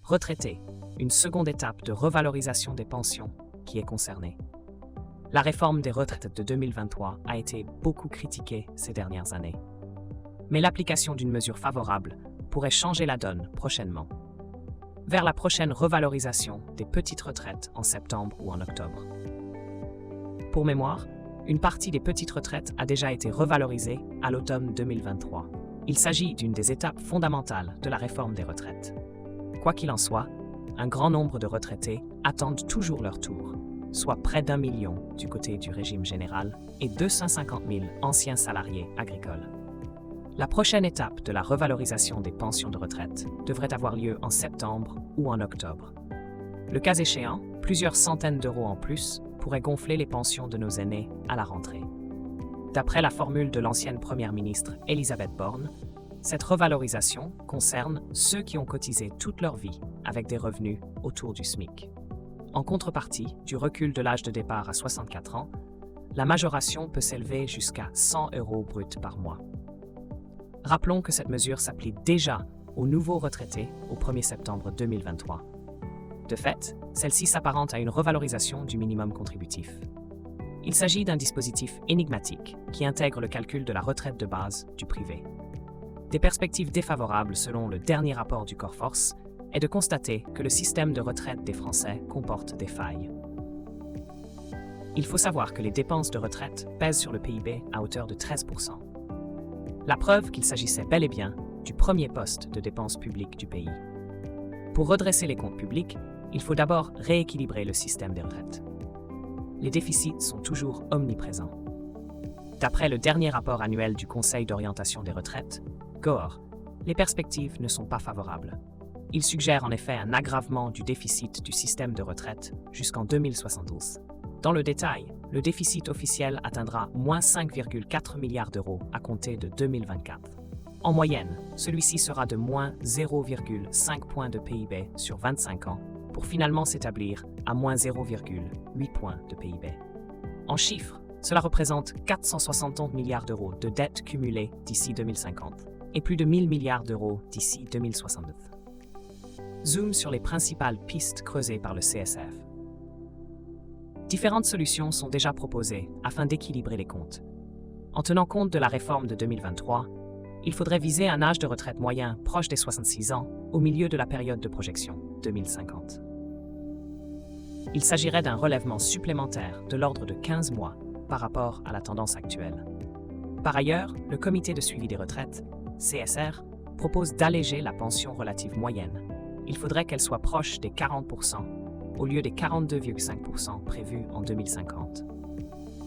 Retraités, une seconde étape de revalorisation des pensions qui est concernée. La réforme des retraites de 2023 a été beaucoup critiquée ces dernières années. Mais l'application d'une mesure favorable pourrait changer la donne prochainement, vers la prochaine revalorisation des petites retraites en septembre ou en octobre. Pour mémoire, une partie des petites retraites a déjà été revalorisée à l'automne 2023. Il s'agit d'une des étapes fondamentales de la réforme des retraites. Quoi qu'il en soit, un grand nombre de retraités attendent toujours leur tour, soit près d'1 million du côté du régime général et 250 000 anciens salariés agricoles. La prochaine étape de la revalorisation des pensions de retraite devrait avoir lieu en septembre ou en octobre. Le cas échéant, plusieurs centaines d'euros en plus pourraient gonfler les pensions de nos aînés à la rentrée. D'après la formule de l'ancienne première ministre Elisabeth Borne, cette revalorisation concerne ceux qui ont cotisé toute leur vie avec des revenus autour du SMIC. En contrepartie du recul de l'âge de départ à 64 ans, la majoration peut s'élever jusqu'à 100 € brut par mois. Rappelons que cette mesure s'applique déjà aux nouveaux retraités au 1er septembre 2023. De fait, celle-ci s'apparente à une revalorisation du minimum contributif. Il s'agit d'un dispositif énigmatique qui intègre le calcul de la retraite de base du privé. Des perspectives défavorables selon le dernier rapport du Corforce est de constater que le système de retraite des Français comporte des failles. Il faut savoir que les dépenses de retraite pèsent sur le PIB à hauteur de 13%. La preuve qu'il s'agissait bel et bien du premier poste de dépenses publiques du pays. Pour redresser les comptes publics, il faut d'abord rééquilibrer le système des retraites. Les déficits sont toujours omniprésents. D'après le dernier rapport annuel du Conseil d'orientation des retraites, COOR, les perspectives ne sont pas favorables. Il suggère en effet un aggravement du déficit du système de retraite jusqu'en 2072. Dans le détail, le déficit officiel atteindra moins 5,4 milliards d'euros à compter de 2024. En moyenne, celui-ci sera de moins 0,5 points de PIB sur 25 ans pour finalement s'établir à moins 0,8 points de PIB. En chiffres, cela représente 471 milliards d'euros de dettes cumulées d'ici 2050 et plus de 1000 milliards d'euros d'ici 2069. Zoom sur les principales pistes creusées par le CSF. Différentes solutions sont déjà proposées afin d'équilibrer les comptes. En tenant compte de la réforme de 2023, il faudrait viser un âge de retraite moyen proche des 66 ans au milieu de la période de projection 2050. Il s'agirait d'un relèvement supplémentaire de l'ordre de 15 mois par rapport à la tendance actuelle. Par ailleurs, le Comité de suivi des retraites, CSR, propose d'alléger la pension relative moyenne. Il faudrait qu'elle soit proche des 40% au lieu des 42,5% prévus en 2050.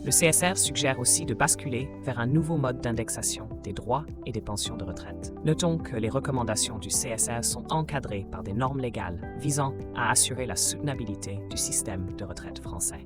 Le CSR suggère aussi de basculer vers un nouveau mode d'indexation des droits et des pensions de retraite. Notons que les recommandations du CSR sont encadrées par des normes légales visant à assurer la soutenabilité du système de retraite français.